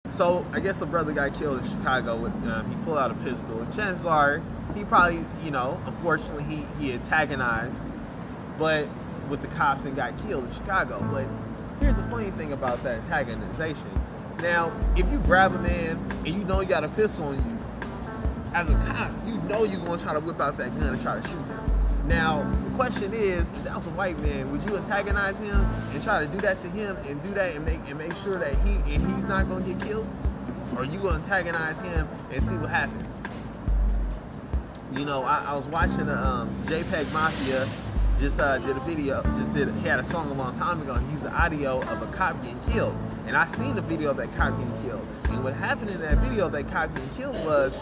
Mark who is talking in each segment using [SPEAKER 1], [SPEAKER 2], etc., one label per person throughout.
[SPEAKER 1] So I guess a brother got killed in Chicago. With he pulled out a pistol, and chances are he probably, unfortunately he antagonized, but with the cops and got killed in Chicago. But here's the funny thing about that antagonization. Now, if you grab a man and you know you got a pistol on you, as a cop, you know you're gonna try to whip out that gun and try to shoot him. Now, the question is, if that was a white man, would you antagonize him and try to do that to him and do that and make sure that he's not gonna get killed? Or are you gonna antagonize him and see what happens? I was watching JPEGMAFIA just did a video, he had a song a long time ago, and he used the audio of a cop getting killed. And I seen the video of that cop getting killed. And what happened in that video of that cop getting killed was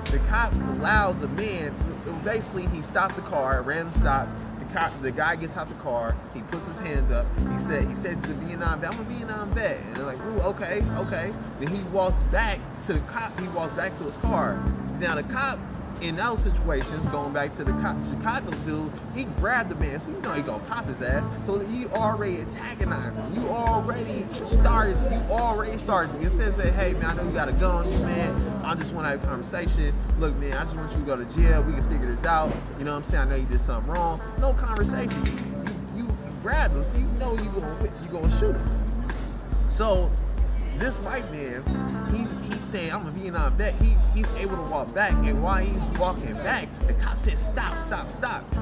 [SPEAKER 1] the cop allowed the man, basically he stopped the car, random stop, the guy gets out the car, he puts his hands up, he says he's a Vietnam vet, I'm a Vietnam vet. And they're like, ooh, okay. Then he walks back to the cop, he walks back to his car. Now the cop, in those situations, going back to the Chicago dude, he grabbed the man, so he gonna pop his ass. So you already antagonized him. You already started. Instead of saying, hey man, I know you got a gun on you, man. I just want to have a conversation. Look, man, I just want you to go to jail. We can figure this out. You know what I'm saying? I know you did something wrong. No conversation. You grabbed him, so you know you gonna shoot him. So this white man, he's saying, I'm a Vietnam vet. He's able to walk back, and while he's walking back, the cop said, stop.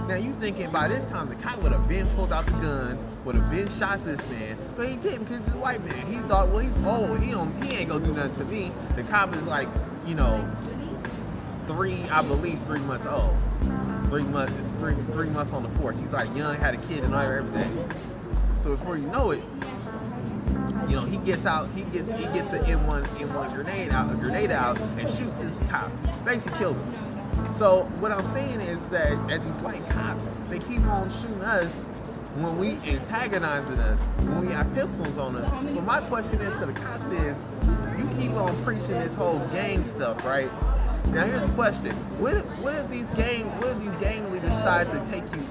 [SPEAKER 1] Now you thinking by this time the cop would have been pulled out the gun, would have been shot this man, but he didn't because he's a white man. He thought, well, he's old. He ain't gonna do nothing to me. The cop is like, 3 months old. 3 months. It's 3 months on the force. He's like young, had a kid, and everything. So before you know it, he gets an M1 grenade out and shoots this cop, basically kills him. So what I'm saying is that at these white cops, they keep on shooting us when we antagonizing us, when we have pistols on us. But my question is to the cops is, you keep on preaching this whole gang stuff, right? Now here's the question: When if these gang leaders decide to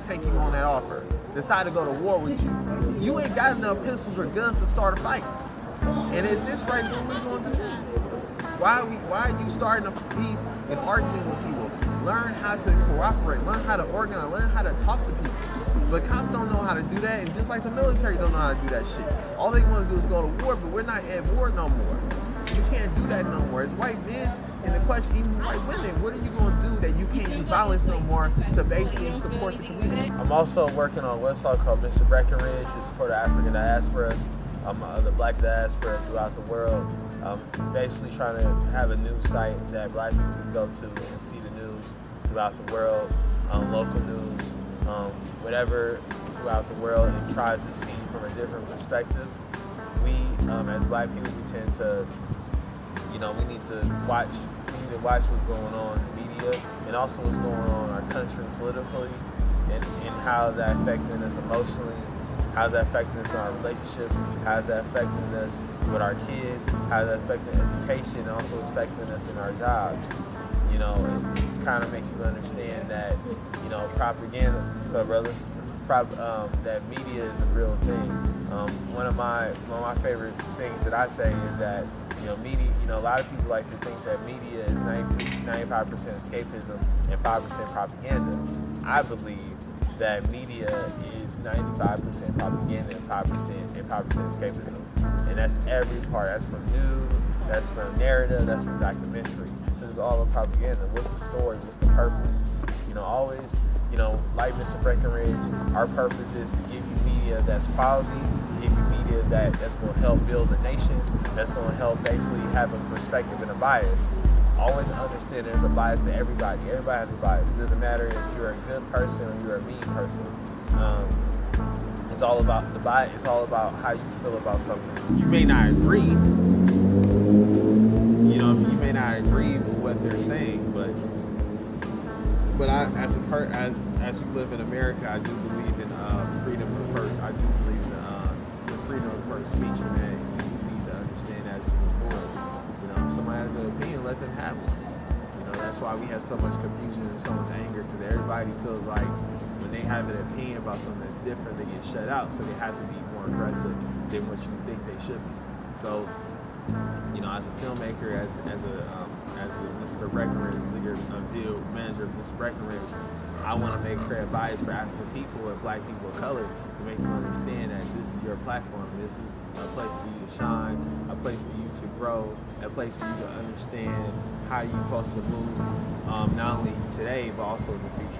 [SPEAKER 1] take you on that offer, decide to go to war with you? You ain't got enough pistols or guns to start a fight. And at this rate, what we gonna do then? Why are you starting a beef and arguing with people? Learn how to cooperate, learn how to organize, learn how to talk to people. But cops don't know how to do that, and just like the military don't know how to do that shit. All they want to do is go to war, but we're not at war no more. You can't do that no more. It's white men, and the question, even white women, what are you going to do that you can't use violence no more to basically support the community? I'm also working on a website called Mr. Breckenridge to support the African diaspora, the black diaspora throughout the world. Basically trying to have a news site that black people can go to and see the news throughout the world, local news, whatever throughout the world, and try to see from a different perspective. We, as black people, we tend to, we need to watch what's going on in the media and also what's going on in our country politically, and how is that affecting us emotionally, how's that affecting us in our relationships, how's that affecting us with our kids, how's that affecting education, and also affecting us in our jobs. It's kind of make you understand that, propaganda, that media is a real thing. One of my favorite things that I say is that, media, a lot of people like to think that media is 95% escapism and 5% propaganda. I believe that media is 95% propaganda and 5% escapism. And that's every part. That's from news, that's from narrative, that's from documentary. This is all of propaganda. What's the story? What's the purpose? Always, like Mr. Breckenridge, our purpose is to give you media that's quality, give you media that's going to help build a nation, that's going to help basically have a perspective and a bias. Always understand there's a bias to everybody. Everybody has a bias. It doesn't matter if you're a good person or you're a mean person. It's all about the bias. It's all about how you feel about something. You may not agree. You may not agree with what they're saying, but as we live in America, I do believe in freedom of first. I do believe in the freedom of first speech, and that you need to understand as you move forward. If somebody has an opinion, let them have one. That's why we have so much confusion and so much anger, because everybody feels like when they have an opinion about something that's different, they get shut out. So they have to be more aggressive than what you think they should be. So as a filmmaker, as a Mr. Breckenridge, the deal manager of Mr. Breckenridge, I want to create bias for African people or Black people of color to make them understand that this is your platform. This is a place for you to shine, a place for you to grow, a place for you to understand how you're supposed to move, not only today but also in the future.